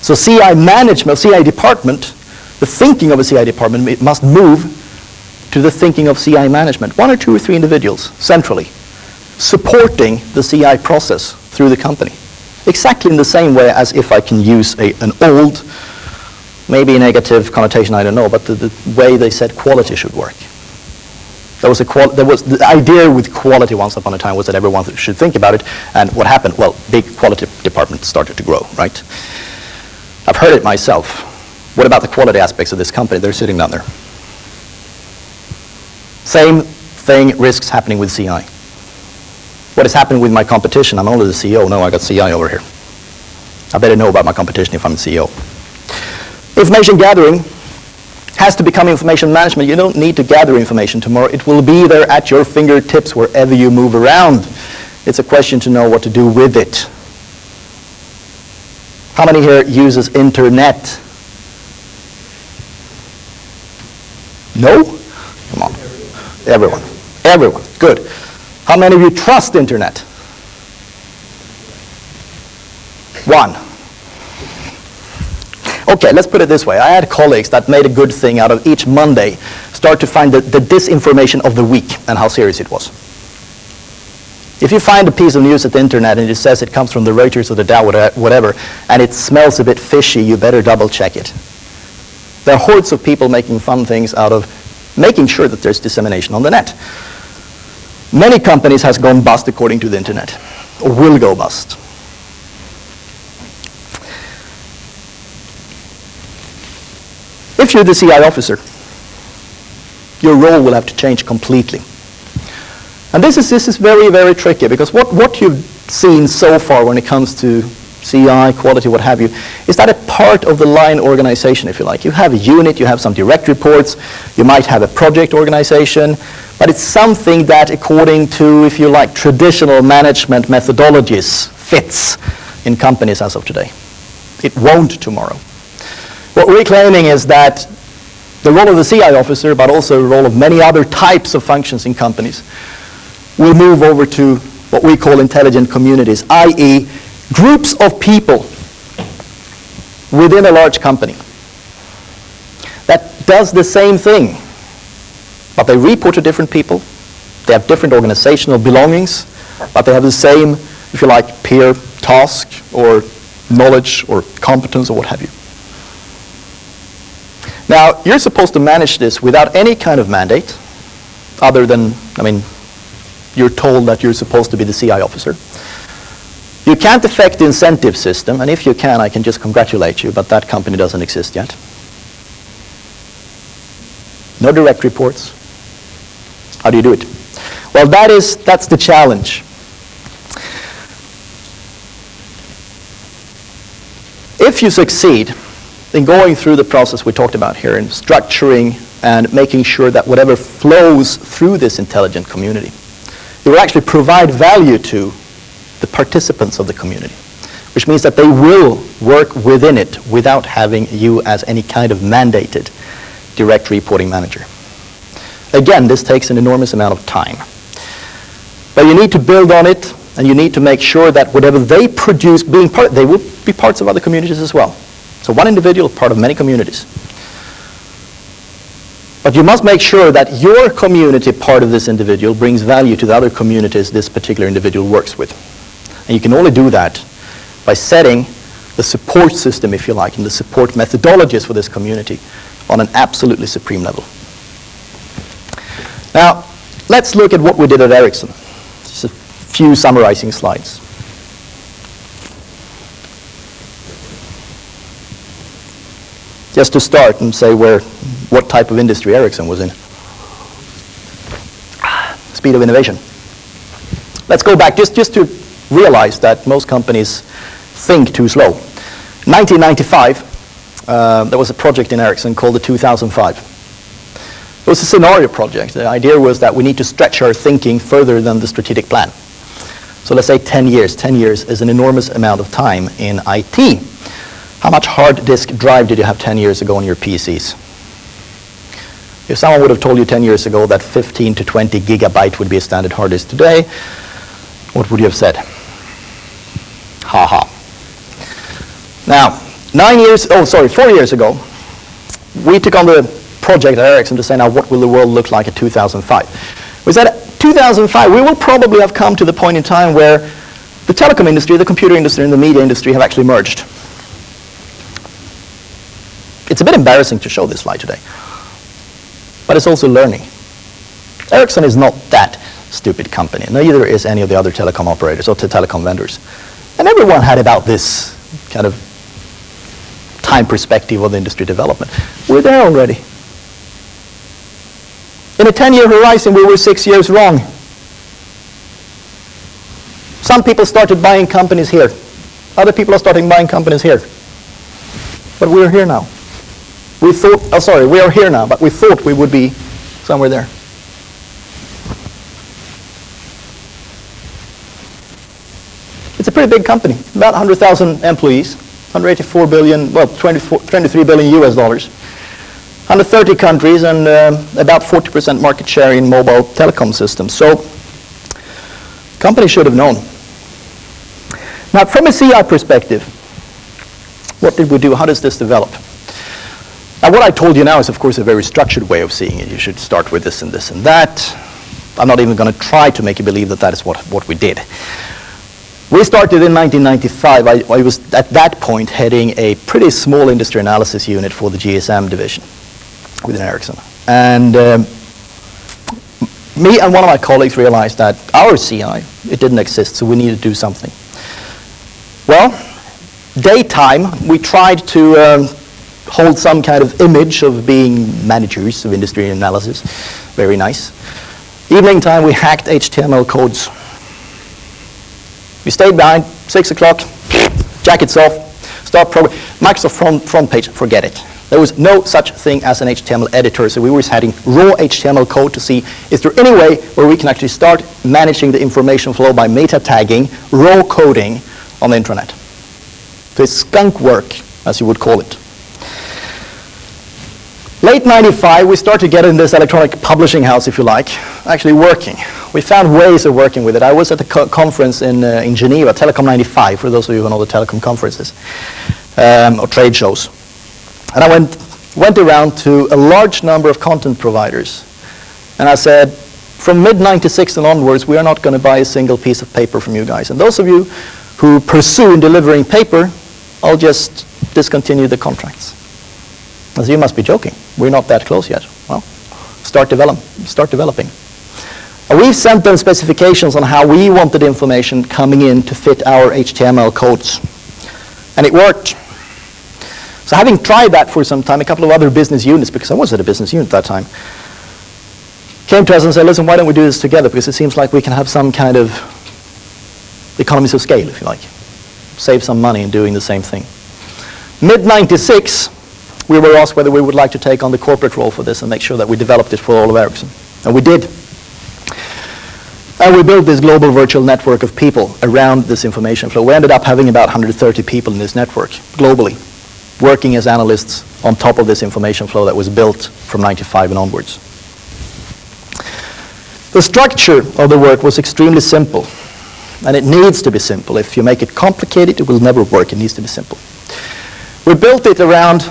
So CI management, CI department, the thinking of a CI department, it must move to the thinking of CI management. 1 or 2 or 3 individuals centrally supporting the CI process through the company. Exactly in the same way as if I can use an old, maybe a negative connotation, I don't know, but the way they said quality should work. There was the idea with quality once upon a time was that everyone should think about it, and what happened? Well, big quality departments started to grow, right? I've heard it myself. What about the quality aspects of this company? They're sitting down there. Same thing, risks happening with CI. What is happening with my competition? I'm only the CEO. No, I got CI over here. I better know about my competition if I'm the CEO. Information gathering has to become information management. You don't need to gather information tomorrow. It will be there at your fingertips wherever you move around. It's a question to know what to do with it. How many here uses internet? No? Come on. Everyone. Everyone. Good. How many of you trust internet? 1. Okay, let's put it this way. I had colleagues that made a good thing out of each Monday start to find the disinformation of the week and how serious it was. If you find a piece of news at the internet and it says it comes from the Reuters or the Dow, whatever, and it smells a bit fishy, you better double check it. There are hordes of people making fun things out of making sure that there's dissemination on the net. Many companies has gone bust according to the internet, or will go bust. If you're the CI officer, your role will have to change completely. And this is very, very tricky, because what you've seen so far when it comes to CI, quality, what have you, is that a part of the line organization, if you like. You have a unit, you have some direct reports, you might have a project organization, but it's something that, according to, if you like, traditional management methodologies, fits in companies as of today. It won't tomorrow. What we're claiming is that the role of the CI officer, but also the role of many other types of functions in companies, will move over to what we call intelligent communities, i.e. groups of people within a large company that does the same thing, but they report to different people, they have different organizational belongings, but they have the same, if you like, peer task or knowledge or competence or what have you. Now, you're supposed to manage this without any kind of mandate, other than, you're told that you're supposed to be the CI officer. You can't affect the incentive system, and if you can, I can just congratulate you, but that company doesn't exist yet. No direct reports. How do you do it? Well, that's the challenge. If you succeed in going through the process we talked about here, in structuring and making sure that whatever flows through this intelligent community, it will actually provide value to the participants of the community, which means that they will work within it without having you as any kind of mandated direct reporting manager. Again, this takes an enormous amount of time. But you need to build on it, and you need to make sure that whatever they produce, they will be parts of other communities as well. So one individual, part of many communities. But you must make sure that your community, part of this individual, brings value to the other communities this particular individual works with. And you can only do that by setting the support system, if you like, and the support methodologies for this community on an absolutely supreme level. Now, let's look at what we did at Ericsson. Just a few summarizing slides. Just to start and say what type of industry Ericsson was in. Speed of innovation. Let's go back just to realize that most companies think too slow. 1995, there was a project in Ericsson called the 2005. It was a scenario project. The idea was that we need to stretch our thinking further than the strategic plan. So let's say 10 years. 10 years is an enormous amount of time in IT. How much hard disk drive did you have 10 years ago on your PCs? If someone would have told you 10 years ago that 15 to 20 gigabyte would be a standard hard disk today, what would you have said? Ha ha. Now, 4 years ago, we took on the project at Ericsson to say, now what will the world look like in 2005? We said, 2005, we will probably have come to the point in time where the telecom industry, the computer industry, and the media industry have actually merged. It's a bit embarrassing to show this slide today, but it's also learning. Ericsson is not that stupid company, neither is any of the other telecom operators or telecom vendors. And everyone had about this kind of time perspective of the industry development. We're there already. In a 10-year horizon, we were 6 years wrong. Some people started buying companies here. Other people are starting buying companies here. But we're here now. We are here now, but we thought we would be somewhere there. It's a pretty big company, about 100,000 employees, 184 billion, 23 billion US dollars, 130 countries, and about 40% market share in mobile telecom systems. So, company should have known. Now, from a CI perspective, what did we do? How does this develop? Now, what I told you now is, of course, a very structured way of seeing it. You should start with this and this and that. I'm not even going to try to make you believe that that is what we did. We started in 1995. I was, at that point, heading a pretty small industry analysis unit for the GSM division within Ericsson. And me and one of my colleagues realized that our CI, it didn't exist, so we needed to do something. Well, daytime, we tried to hold some kind of image of being managers of industry analysis. Very nice. Evening time, we hacked HTML codes. We stayed behind, 6 o'clock, jackets off, start programming. Microsoft front page, forget it. There was no such thing as an HTML editor, so we were having raw HTML code to see, is there any way where we can actually start managing the information flow by meta tagging, raw coding on the intranet. So it's skunk work, as you would call it. Late 95, we started getting this electronic publishing house, if you like, actually working. We found ways of working with it. I was at the conference in Geneva, Telecom 95, for those of you who know the telecom conferences, or trade shows. And I went around to a large number of content providers. And I said, from mid-96 and onwards, we are not going to buy a single piece of paper from you guys. And those of you who pursue in delivering paper, I'll just discontinue the contracts. I said, you must be joking. We're not that close yet. Well, start developing. And we've sent them specifications on how we wanted information coming in to fit our HTML codes. And it worked. So having tried that for some time, a couple of other business units, because I was at a business unit at that time, came to us and said, listen, why don't we do this together? Because it seems like we can have some kind of economies of scale, if you like. Save some money in doing the same thing. Mid-96, we were asked whether we would like to take on the corporate role for this and make sure that we developed it for all of Ericsson. And we did. And we built this global virtual network of people around this information flow. We ended up having about 130 people in this network globally, working as analysts on top of this information flow that was built from 95 and onwards. The structure of the work was extremely simple, and it needs to be simple. If you make it complicated, it will never work. It needs to be simple. We built it around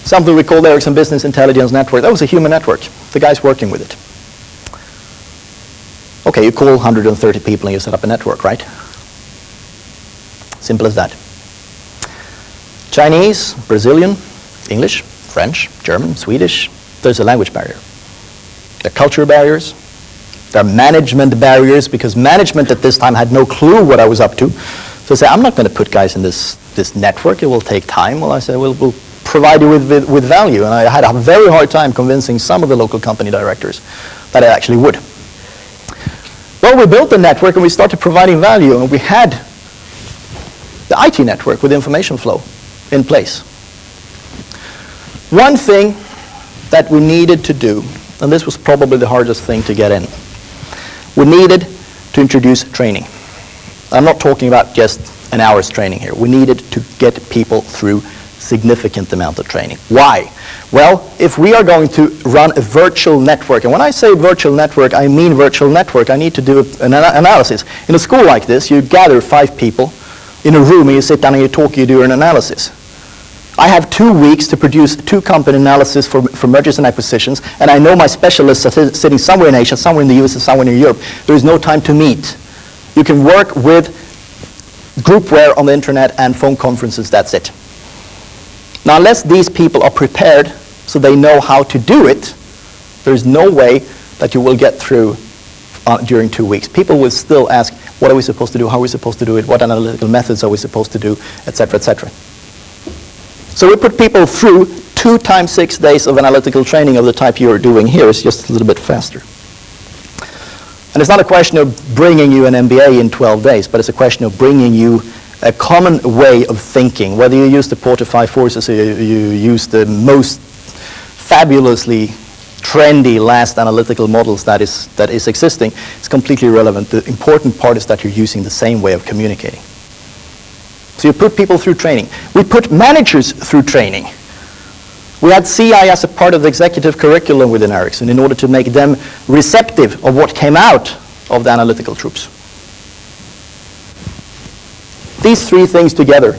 something we called Ericsson Business Intelligence Network. That was a human network, the guys working with it. Okay, you call 130 people and you set up a network, right? Simple as that. Chinese, Brazilian, English, French, German, Swedish, there's a language barrier. There are cultural barriers. There are management barriers, because management at this time had no clue what I was up to. So I said, I'm not going to put guys in this network. It will take time. Well, I said, we'll provide you with value. And I had a very hard time convincing some of the local company directors that I actually would. Well, we built the network and we started providing value, and we had the IT network with information flow in place. One thing that we needed to do, and this was probably the hardest thing to get in, we needed to introduce training. I'm not talking about just an hour's training here. We needed to get people through significant amount of training. Why? Well, if we are going to run a virtual network, and when I say virtual network, I mean virtual network, I need to do an analysis. In a school like this, you gather 5 people in a room and you sit down and you talk, you do an analysis. I have 2 weeks to produce 2 company analysis for mergers and acquisitions, and I know my specialists are sitting somewhere in Asia, somewhere in the US, and somewhere in Europe. There is no time to meet. You can work with groupware on the internet and phone conferences, that's it. Now, unless these people are prepared so they know how to do it, there is no way that you will get through during 2 weeks. People will still ask, what are we supposed to do? How are we supposed to do it? What analytical methods are we supposed to do? Etc., etc. So we put people through 2 times 6 days of analytical training of the type you're doing here. It's just a little bit faster. And it's not a question of bringing you an MBA in 12 days, but it's a question of bringing you a common way of thinking, whether you use the Portify forces or you use the most fabulously trendy last analytical models that is existing, it's completely irrelevant. The important part is that you're using the same way of communicating. So you put people through training. We put managers through training. We had CI as a part of the executive curriculum within Ericsson in order to make them receptive of what came out of the analytical troops. These 3 things together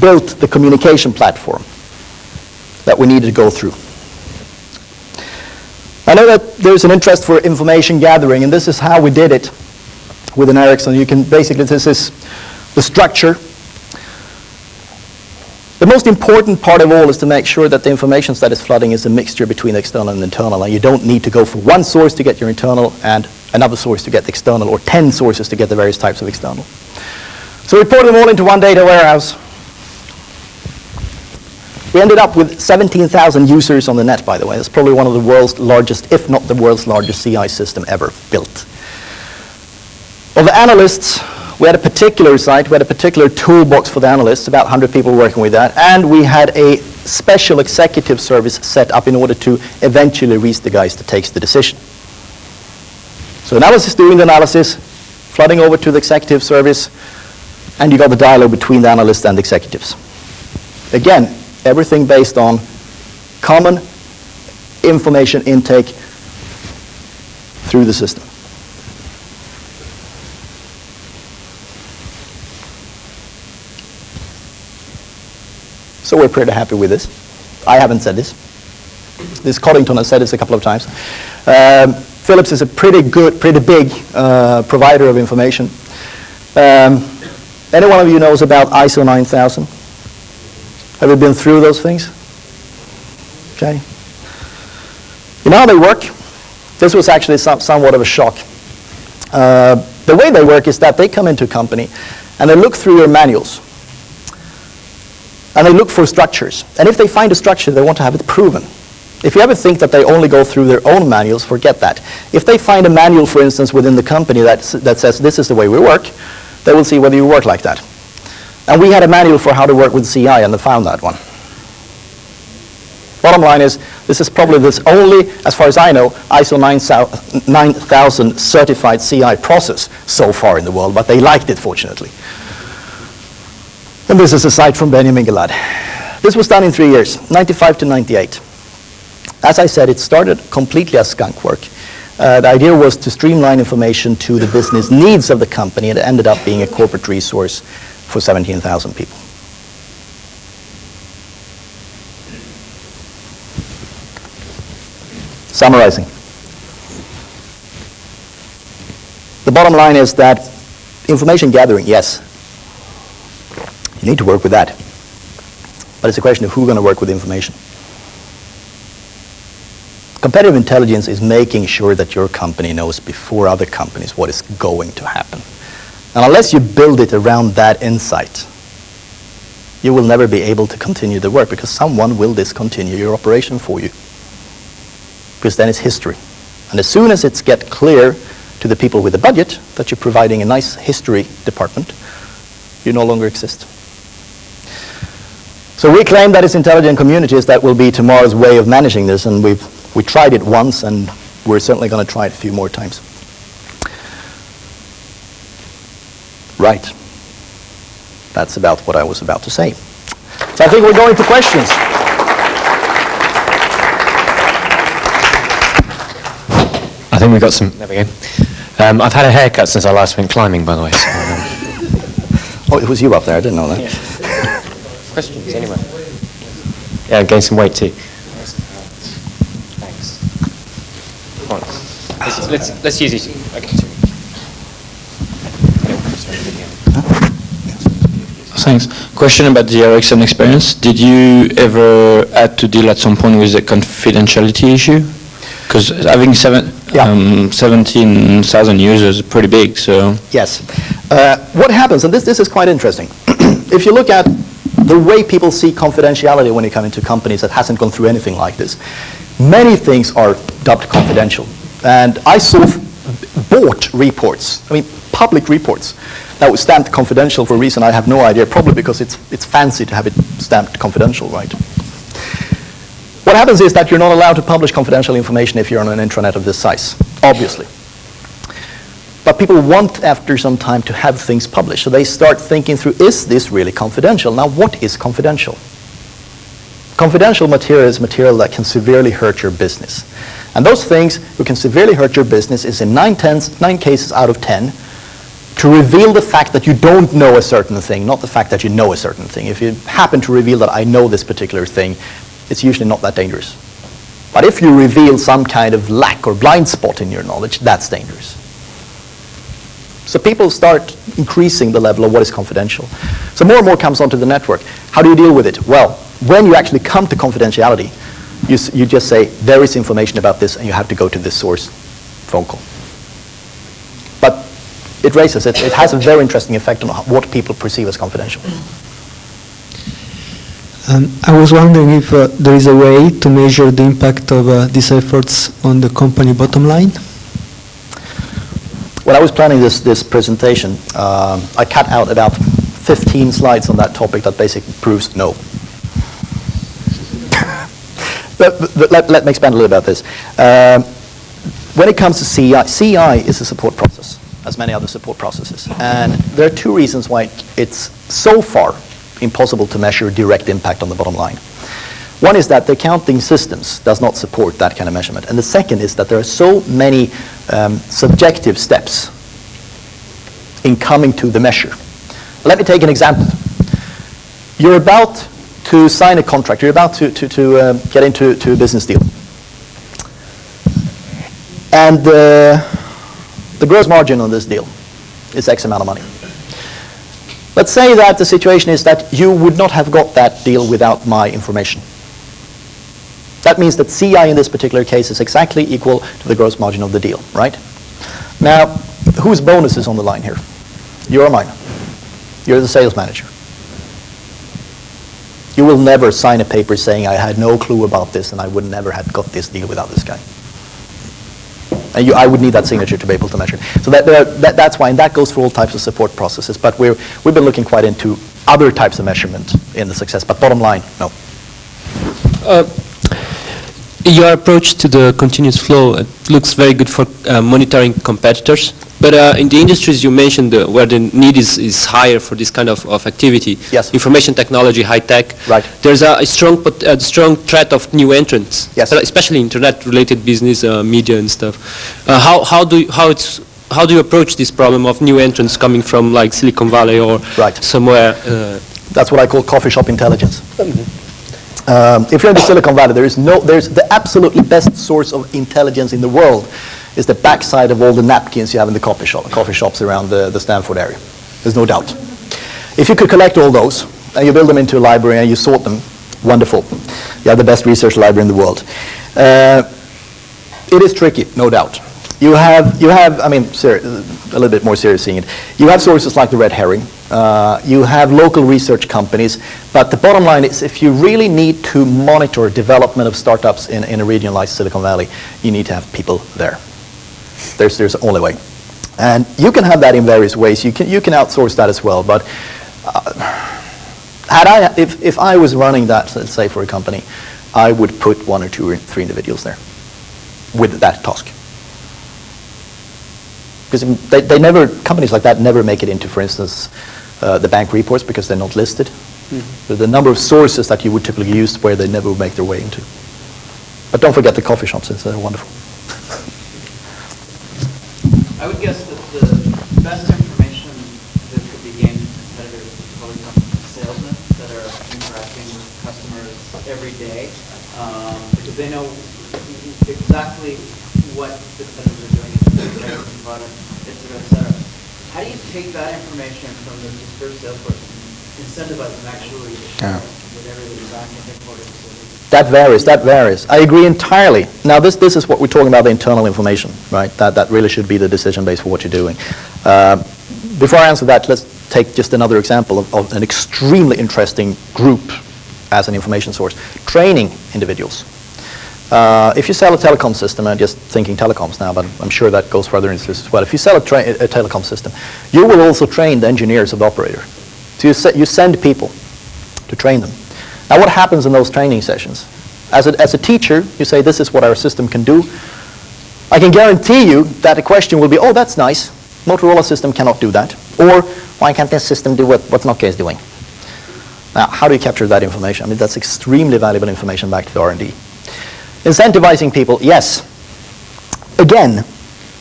built the communication platform. that we needed to go through. I know that there's an interest for information gathering, and this is how we did it with an Ericsson. You can basically, this is the structure. The most important part of all is to make sure that the information that is flooding is a mixture between external and internal, and you don't need to go for one source to get your internal and another source to get the external, or 10 sources to get the various types of external. So we poured them all into one data warehouse. We ended up with 17,000 users on the net, by the way. That's probably one of the world's largest, if not the world's largest CI system ever built. Of the analysts, we had a particular site, we had a particular toolbox for the analysts, about 100 people working with that, and we had a special executive service set up in order to eventually reach the guys that takes the decision. So analysis doing the analysis, flooding over to the executive service, and you got the dialogue between the analysts and the executives. Again, everything based on common information intake through the system. So we're pretty happy with this. I haven't said this. This Coddington has said this a couple of times. Philips is a pretty big provider of information. Any one of you knows about ISO 9000? Have you been through those things? Okay. You know how they work? This was actually somewhat of a shock. The way they work is that they come into a company and they look through your manuals. And they look for structures. And if they find a structure, they want to have it proven. If you ever think that they only go through their own manuals, forget that. If they find a manual, for instance, within the company that says this is the way we work, they will see whether you work like that. And we had a manual for how to work with CI, and they found that one. Bottom line is, this is probably this only, as far as I know, ISO 9000 certified CI process so far in the world, but they liked it, fortunately. And this is a site from Benjamin Gilad. This was done in 3 years, 95 to 98. As I said, it started completely as skunk work. The idea was to streamline information to the business needs of the company, and it ended up being a corporate resource for 17,000 people. Summarizing. The bottom line is that information gathering, yes, you need to work with that. But it's a question of who's going to work with information. Competitive intelligence is making sure that your company knows before other companies what is going to happen. And unless you build it around that insight, you will never be able to continue the work, because someone will discontinue your operation for you. Because then it's history. And as soon as it's get clear to the people with the budget that you're providing a nice history department, you no longer exist. So we claim that it's intelligent communities that will be tomorrow's way of managing this, and we tried it once, and we're certainly going to try it a few more times. Right. That's about what I was about to say. So I think we're going to questions. I think we've got some. There we go. I've had a haircut since I last went climbing, by the way. So, Oh, it was you up there. I didn't know that. yeah. Questions, anyway? Yeah, gain some weight too. Thanks. Come on. Let's use these. Okay. Thanks. Question about the Ericsson experience. Did you ever had to deal at some point with the confidentiality issue? Because having 17,000 users is pretty big, so... Yes. What happens, and this is quite interesting, if you look at the way people see confidentiality when they come into companies that hasn't gone through anything like this, many things are dubbed confidential. And I saw bought reports, public reports, that was stamped confidential for a reason I have no idea, probably because it's fancy to have it stamped confidential, right? What happens is that you're not allowed to publish confidential information if you're on an intranet of this size, obviously. But people want, after some time, to have things published. So they start thinking through, is this really confidential? Now, what is confidential? Confidential material is material that can severely hurt your business. And those things that can severely hurt your business is in 9 cases out of 10 to reveal the fact that you don't know a certain thing, not the fact that you know a certain thing. If you happen to reveal that I know this particular thing, it's usually not that dangerous. But if you reveal some kind of lack or blind spot in your knowledge, that's dangerous. So people start increasing the level of what is confidential. So more and more comes onto the network. How do you deal with it? Well, when you actually come to confidentiality, you just say, there is information about this, and you have to go to this source phone call. But it has a very interesting effect on what people perceive as confidential. I was wondering if there is a way to measure the impact of these efforts on the company bottom line? When I was planning this presentation, I cut out about 15 slides on that topic that basically proves no. But let me expand a little about this. When it comes to CI is a support process, as many other support processes. And there are two reasons why it's so far impossible to measure direct impact on the bottom line. One is that the accounting systems does not support that kind of measurement. And the second is that there are so many subjective steps in coming to the measure. Let me take an example. You're about to sign a contract. You're about to get into a business deal. And the gross margin on this deal is X amount of money. Let's say that the situation is that you would not have got that deal without my information. That means that CI in this particular case is exactly equal to the gross margin of the deal, right? Now, whose bonus is on the line here? Your or mine? You're the sales manager. You will never sign a paper saying I had no clue about this and I would never have got this deal without this guy. And I would need that signature to be able to measure it. So that's why, and that goes for all types of support processes. But we've been looking quite into other types of measurement in the success. But bottom line, no. Your approach to the continuous flow looks very good for monitoring competitors. But in the industries you mentioned where the need is higher for this kind of activity, yes. Information technology, high tech, right. There's a strong threat of new entrants, yes. Especially internet-related business, media and stuff. How do you approach this problem of new entrants coming from like Silicon Valley or somewhere? That's what I call coffee shop intelligence. If you're in the Silicon Valley, there's the absolutely best source of intelligence in the world is the backside of all the napkins you have in the coffee shops around the Stanford area. There's no doubt. If you could collect all those and you build them into a library and you sort them, wonderful. You have the best research library in the world. It is tricky, no doubt. You have, I mean, a little bit more serious seeing it. You have sources like the red herring. You have local research companies. But the bottom line is if you really need to monitor development of startups in a region like Silicon Valley, you need to have people there. There's the only way. And you can have that in various ways. You can outsource that as well. But if I was running that, let's say, for a company, I would put 1 or 2 or 3 individuals there with that task. Because companies like that never make it into, for instance, the bank reports because they're not listed. Mm-hmm. The number of sources that you would typically use where they never would make their way into. But don't forget the coffee shops, it's wonderful. I would guess that the best information that could be gained from competitors would probably come from salesmen that are interacting with customers every day, because they know exactly what the competitors are doing in terms of their product, et cetera, et cetera. How do you take that information from the dispersed sales force and incentivize them actually to share with everybody back in headquarters? That varies. I agree entirely. Now, this is what we're talking about, the internal information, right? That really should be the decision base for what you're doing. Before I answer that, let's take just another example of an extremely interesting group as an information source. Training individuals. If you sell a telecom system, I'm just thinking telecoms now, but I'm sure that goes for other industries as well. If you sell a telecom system, you will also train the engineers of the operator. So you send people to train them. Now, what happens in those training sessions? As a teacher, you say, this is what our system can do. I can guarantee you that the question will be, oh, that's nice. Motorola system cannot do that. Or, why can't this system do what Nokia is doing? Now, how do you capture that information? I mean, that's extremely valuable information back to the R&D. Incentivizing people, yes. Again,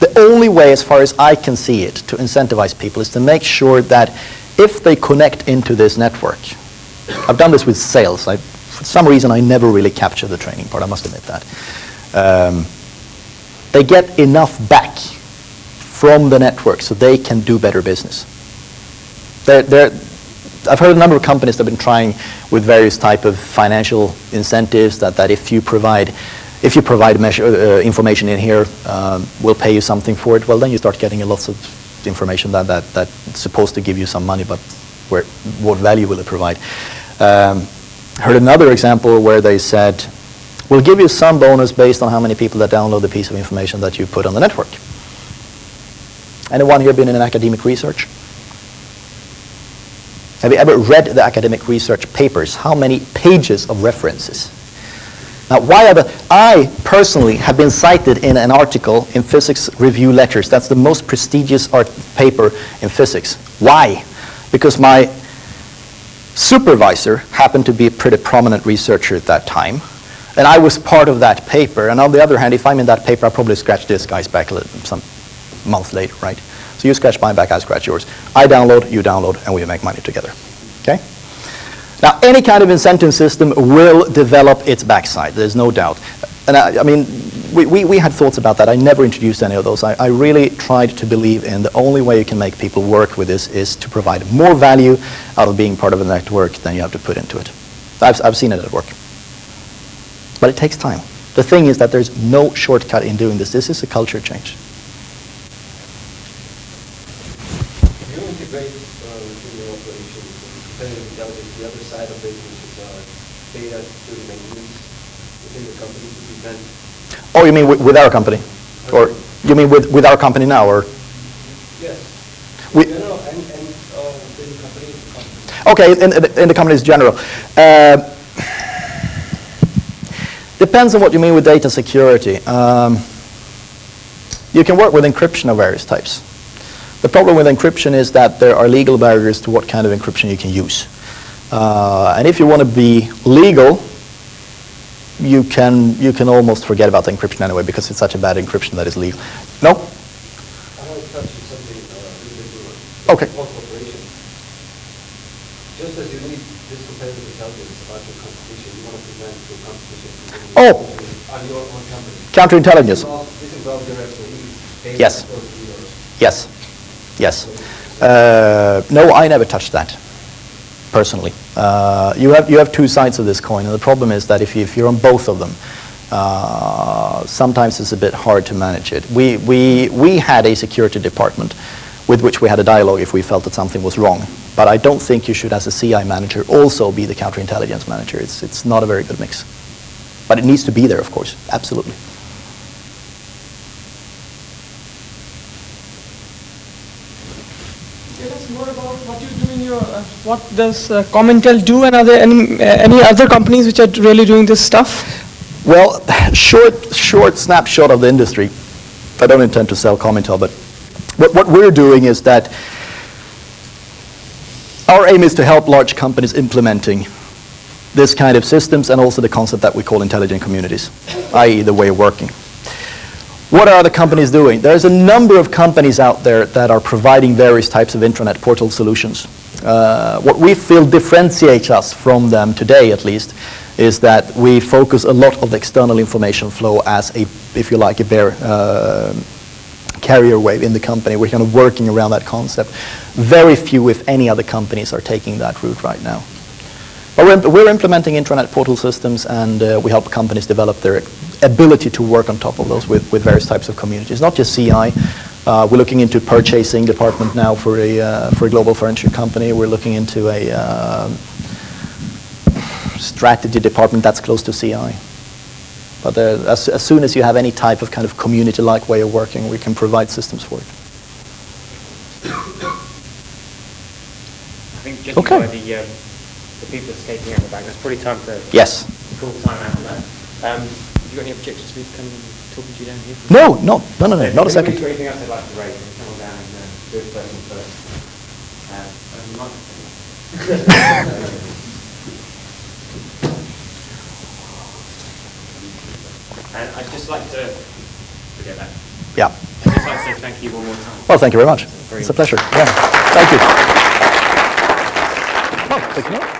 the only way, as far as I can see it, to incentivize people is to make sure that if they connect into this network, I've done this with sales. For some reason, I never really captured the training part, I must admit that. They get enough back from the network so they can do better business. I've heard a number of companies that have been trying with various type of financial incentives that if you provide information in here, we'll pay you something for it. Well, then you start getting lots of information that's supposed to give you some money, but what value will it provide? Heard another example where they said, we'll give you some bonus based on how many people that download the piece of information that you put on the network. Anyone here been in academic research? Have you ever read the academic research papers? How many pages of references? Now, I personally have been cited in an article in Physics Review Letters. That's the most prestigious paper in physics. Why? Because my supervisor happened to be a pretty prominent researcher at that time, and I was part of that paper. And on the other hand, if I'm in that paper, I'll probably scratch this guy's back some month later, right? So you scratch my back, I scratch yours. I download, you download, and we make money together, okay? Now, any kind of incentive system will develop its backside, there's no doubt. And I mean, we had thoughts about that. I never introduced any of those. I really tried to believe in the only way you can make people work with this is to provide more value out of being part of a network than you have to put into it. I've seen it at work. But it takes time. The thing is that there's no shortcut in doing this. This is a culture change. You integrate within your operations competitive intelligence, the other side of it, which is data through maintenance within the company to prevent. Oh, you mean with our company? Or you mean with our company now? Or yes. We, in general and within the company. Okay, in the company's general. Depends on what you mean with data security. You can work with encryption of various types. The problem with encryption is that there are legal barriers to what kind of encryption you can use. And if you want to be legal, you can almost forget about the encryption anyway because it's such a bad encryption that is legal. No? I want to touch on something individual. Okay. Corporation. Just as you need this competitive intelligence about your competition, you want to prevent your competition from on your own company. Counterintelligence. This involves your employees. Yes. Yes. Yes. No, I never touched that, personally. You have two sides of this coin, and the problem is that if you're on both of them, sometimes it's a bit hard to manage it. We had a security department with which we had a dialogue if we felt that something was wrong. But I don't think you should, as a CI manager, also be the counterintelligence manager. It's not a very good mix. But it needs to be there, of course, absolutely. Tell us more about what you do in your, what does Commentel do, and are there any other companies which are really doing this stuff? Well, short snapshot of the industry. I don't intend to sell Commentel, but what we're doing is that our aim is to help large companies implementing this kind of systems and also the concept that we call intelligent communities, i.e. the way of working. What are the companies doing? There's a number of companies out there that are providing various types of intranet portal solutions. What we feel differentiates us from them today, at least, is that we focus a lot of the external information flow as a, if you like, a bare carrier wave in the company. We're kind of working around that concept. Very few, if any, other companies are taking that route right now. But we're implementing intranet portal systems, and we help companies develop their ability to work on top of those with various types of communities. Not just CI. We're looking into purchasing department now for a global furniture company. We're looking into a strategy department that's close to CI. But as soon as you have any type of kind of community-like way of working, we can provide systems for it. I think just by the people escaping out the back, there's probably time for yes. Full time out of that. Have you got any objections to me coming and talking to you down here? No, not a second. Is there anything else I'd like to raise? Come on down and do it first and first. And I'd just like to forget that. Yeah. I'd just like to say thank you one more time. Well, thank you very much. It's a pleasure. Yeah. Thank you. Oh, thank you.